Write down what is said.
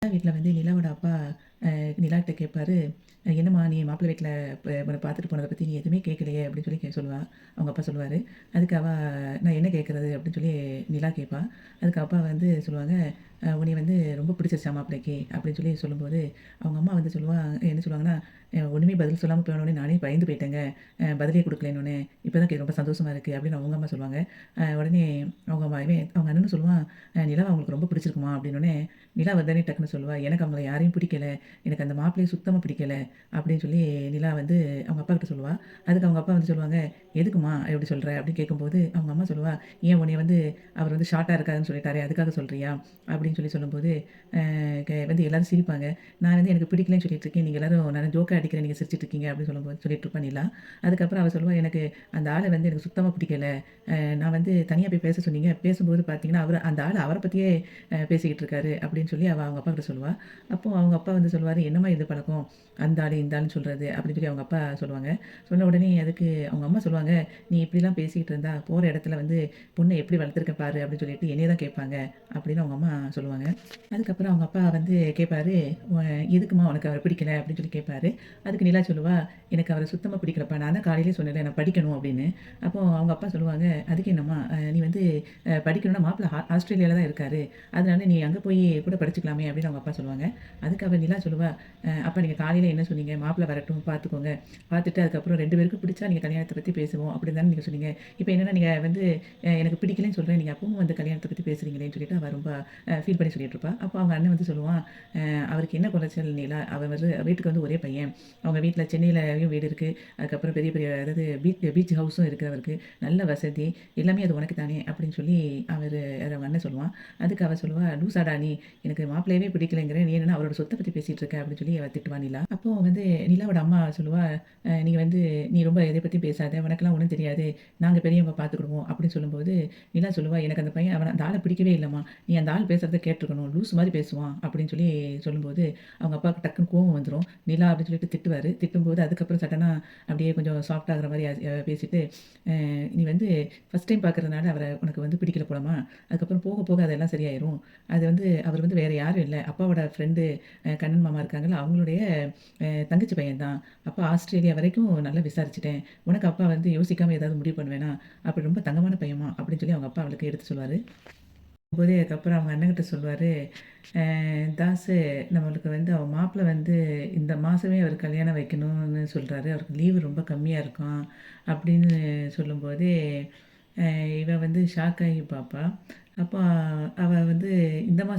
வீட்ல வந்து நிலாவோட அப்பா நிலாகிட்ட கேட்பாரு, "என்னம்மா நீ மாப்பிள்ளை வீட்ல உன்ன பார்த்துட்டு போனத பத்தி நீ எதுவுமே கேட்கலையே?" அப்படின்னு சொல்லி சொல்லுவா. அவங்க அப்பா சொல்லுவாரு. அதுக்கு அவ, "நான் என்ன கேட்கறது?" அப்படின்னு சொல்லி நிலா கேட்பா. அதுக்கு அப்பா வந்து சொல்லுவாங்க, "உன்னைய வந்து ரொம்ப பிடிச்சிருச்சா மாப்பிள்ளைக்கு?" அப்படின்னு சொல்லி சொல்லும்போது, அவங்க அம்மா வந்து என்ன சொல்லுவாங்கன்னா, ஒண்ணுமே பதில் சொல்லாம போனோனே நானே பயந்து போயிட்டேங்க. பதிலே குடுக்கலன்னோனே, இப்பதான் ரொம்ப சந்தோஷமா இருக்கு." அப்படின்னு அவங்க அம்மா சொல்லுவாங்க. உடனே அவங்க அண்ணனும் சொல்லுவான், "நிலாவ அவங்களுக்கு ரொம்ப பிடிச்சிருக்குமா?" அப்படின்னோனே, நிலா உடனே டக்குன்னு சொல்லுவா, "எனக்கு அவங்கள யாரையும் பிடிக்கல. எனக்கு அந்த மாப்பிள்ளைய சுத்தமா பிடிக்கல." அப்படின்னு சொல்லி நிலா வந்து அவங்க அப்பாகிட்ட சொல்லுவா. அதுக்கு அவங்க அப்பா வந்து சொல்லுவாங்க, "எதுக்கும்மா இப்படி சொல்ற?" அப்படின்னு கேட்கும்போது, அவங்க அம்மா சொல்லுவா, "ஏன் உன்னைய வந்து அவர் வந்து ஷார்ட்டா இருக்காருன்னு சொல்லிட்டாரே, அதுக்காக சொல்றியா?" அப்படின்னு சொல்லி சொல்லும்போது, வந்து எல்லாரும் சிரிப்பாங்க. நான் வந்து எனக்கு பிடிக்கலன்னு சொல்லிட்டு இருக்கேன். நீங்க எல்லாரும் நான் ஜோக்கா அடிக்கிறேன், நீங்க சிரிச்சுட்டு இருக்கீங்க அப்படின்னு சொல்லிட்டு இருப்பா நிலா. அதுக்கப்புறம் அவ சொல்லுவா, "எனக்கு அந்த ஆள வந்து எனக்கு சுத்தமா பிடிக்கல. நான் வந்து தனியா போய் பேச சொன்னீங்க. பேசும்போது பார்த்தீங்கன்னா, அந்த ஆளு அவர பத்தியே பேசிக்கிட்டு இருக்காரு." அப்படின்னு சொல்லி அவங்க அப்பாகிட்ட சொல்லுவா. அப்போ அவங்க அப்பா வந்து சொல்லுவாரு, "என்னம்மா இது பழக்கம்? அந்த ஆளு, இந்த ஆளுன்னு சொல்றது." அப்படின்னு சொல்லி அவங்க அப்பா சொல்லுவாங்க. சொன்ன உடனே அதுக்கு அவங்க அம்மா சொல்லுவாங்க, "நீ இப்படிலாம் பேசிக்கிட்டு இருந்தா, போற இடத்துல வந்து பொண்ண எப்படி வளர்த்துருக்க பாரு." அப்படின்னு சொல்லிட்டு என்னைய தான் கேட்பாங்க." அப்படின்னு அவங்க அம்மா சொல்லுவாங்க. அதுக்கப்புறம் அவங்க அப்பா வந்து கேட்பாரு, எதுக்கும்மா உனக்கு அவர பிடிக்கல?" அப்படின்னு சொல்லி கேட்பாரு. அதுக்கு நிலா சொல்லுவா, "எனக்கு அவர சுத்தமா பிடிக்கலப்பா. நான் தான் காலையிலேயே சொன்னேன்ல, நான் படிக்கணும்." அப்படின்னு. அப்போ அவங்க அப்பா சொல்லுவாங்க, "அதுக்கு என்னம்மா? நீ வந்து படிக்கணும்னா மாப்பிள ஆஸ்திரேலியால தான் இருக்காரு. அதனால நீ அங்க போய் கூட படிச்சுக்கலாமே." அப்படின்னு அவங்க அப்பா சொல்லுவாங்க. அதுக்கு அவ நிலா சொல்லுவா, அப்பா நீங்க காலையில என்ன சொன்னீங்க? மாப்பிள வரட்டும் பார்த்துக்கோங்க. பார்த்துட்டு அதுக்கப்புறம் 2 பேருக்கும் பிடிச்சா நீங்க கல்யாணத்த பத்தி பேசுவோம். அப்படின்னு தானே நீங்க சொன்னீங்க. இப்ப என்னன்னா நீங்க வந்து எனக்கு பிடிக்கலன்னு சொல்றேன். நீங்க அப்பவும் வந்து கல்யாணத்த பத்தி பேசுறீங்களேன்னு சொல்லிட்டு அவ ரொம்ப ஃபீல் பண்ணி சொல்லிட்டு இருப்பா. அப்போ அவங்க அண்ணன் வந்து சொல்லுவான், அவருக்கு என்ன குறைச்சல் நிலா? அவன் வந்து வீட்டுக்கு வந்து ஒரே பையன். அவங்க வீட்ல சென்னையிலயும் வீடு இருக்கு. அதுக்கப்புறம் பெரிய பெரிய அதாவது பீச் ஹவுஸும் இருக்கு அவருக்கு. நல்ல வசதி. எல்லாமே அது உனக்கு தானே அப்படின்னு சொல்லி அவங்க அண்ணன் சொல்லுவான். அதுக்கு அவ சொல்லுவா, "லூசாடா நீ? எனக்கு மாப்பிள்ளையவே பிடிக்கலங்கிற. நீ என்னன்னா அவரோட சொத்த பத்தி பேசிட்டு இருக்க." அப்படின்னு சொல்லி அவ திட்டுவா நிலா. அப்போ வந்து நிலாவோட அம்மா சொல்லுவா, "நீ வந்து நீ ரொம்ப எத பத்தியும் பேசாத. உனக்கெல்லாம் ஒண்ணும் தெரியாது. நாங்க பெரியவங்க பார்த்துக்கிடுவோம்." அப்படின்னு சொல்லும்போது, நிலா சொல்லுவா, "எனக்கு அந்த பையன் அந்த ஆள பிடிக்கவே இல்லம்மா. நீ அந்த ஆள் பேசுறத கேட்டுருக்கணும். லூசு மாரி பேசுவான்." அப்படின்னு சொல்லி சொல்லும்போது, அவங்க அப்பாவுக்கு டக்குன்னு கோவம் வந்துரும். "நிலா" அப்படின்னு சொல்லிட்டு திட்டுவாரு. திட்டும்போது அதுக்கப்புறம் சடனா அப்படியே கொஞ்சம் சாஃப்ட் ஆகுற மாரி பேசிட்டு, "நீ வந்து ஃபர்ஸ்ட் டைம் பார்க்கறதுனால அவர உனக்கு வந்து பிடிக்கல போலம்மா. அதுக்கப்புறம் போக போக அதெல்லாம் சரியாயிரும். அது வந்து அவர் வந்து வேற யாரும் இல்ல. அப்பாவோட ஃப்ரெண்டு கண்ணன் மாமா இருக்காங்கல்ல, அவங்களுடைய தங்கச்சி பையன் தான். அப்பா ஆஸ்திரேலியா வரைக்கும் நல்லா விசாரிச்சுட்டேன். உனக்கு அப்பா வந்து யோசிக்காம ஏதாவது முடிவு பண்ணுவேனா? அப்படி ரொம்ப தங்கமான பையன்மா." அப்படின்னு சொல்லி அவங்க அப்பா அவளுக்கு எடுத்து சொல்லுவாரு. போதே அதுக்கப்புறம் அவங்க அண்ணன்கிட்ட சொல்லுவாரு, தாசு நம்மளுக்கு வந்து அவன் மாப்பிள வந்து இந்த மாசமே அவர் கல்யாணம் வைக்கணும்னு சொல்றாரு. அவருக்கு லீவு ரொம்ப கம்மியா இருக்காம்." அப்படின்னு சொல்லும்போதே, இவ வந்து ஷாக் ஆகி பாப்பா. அப்போ அவ வந்து இந்த மாசம்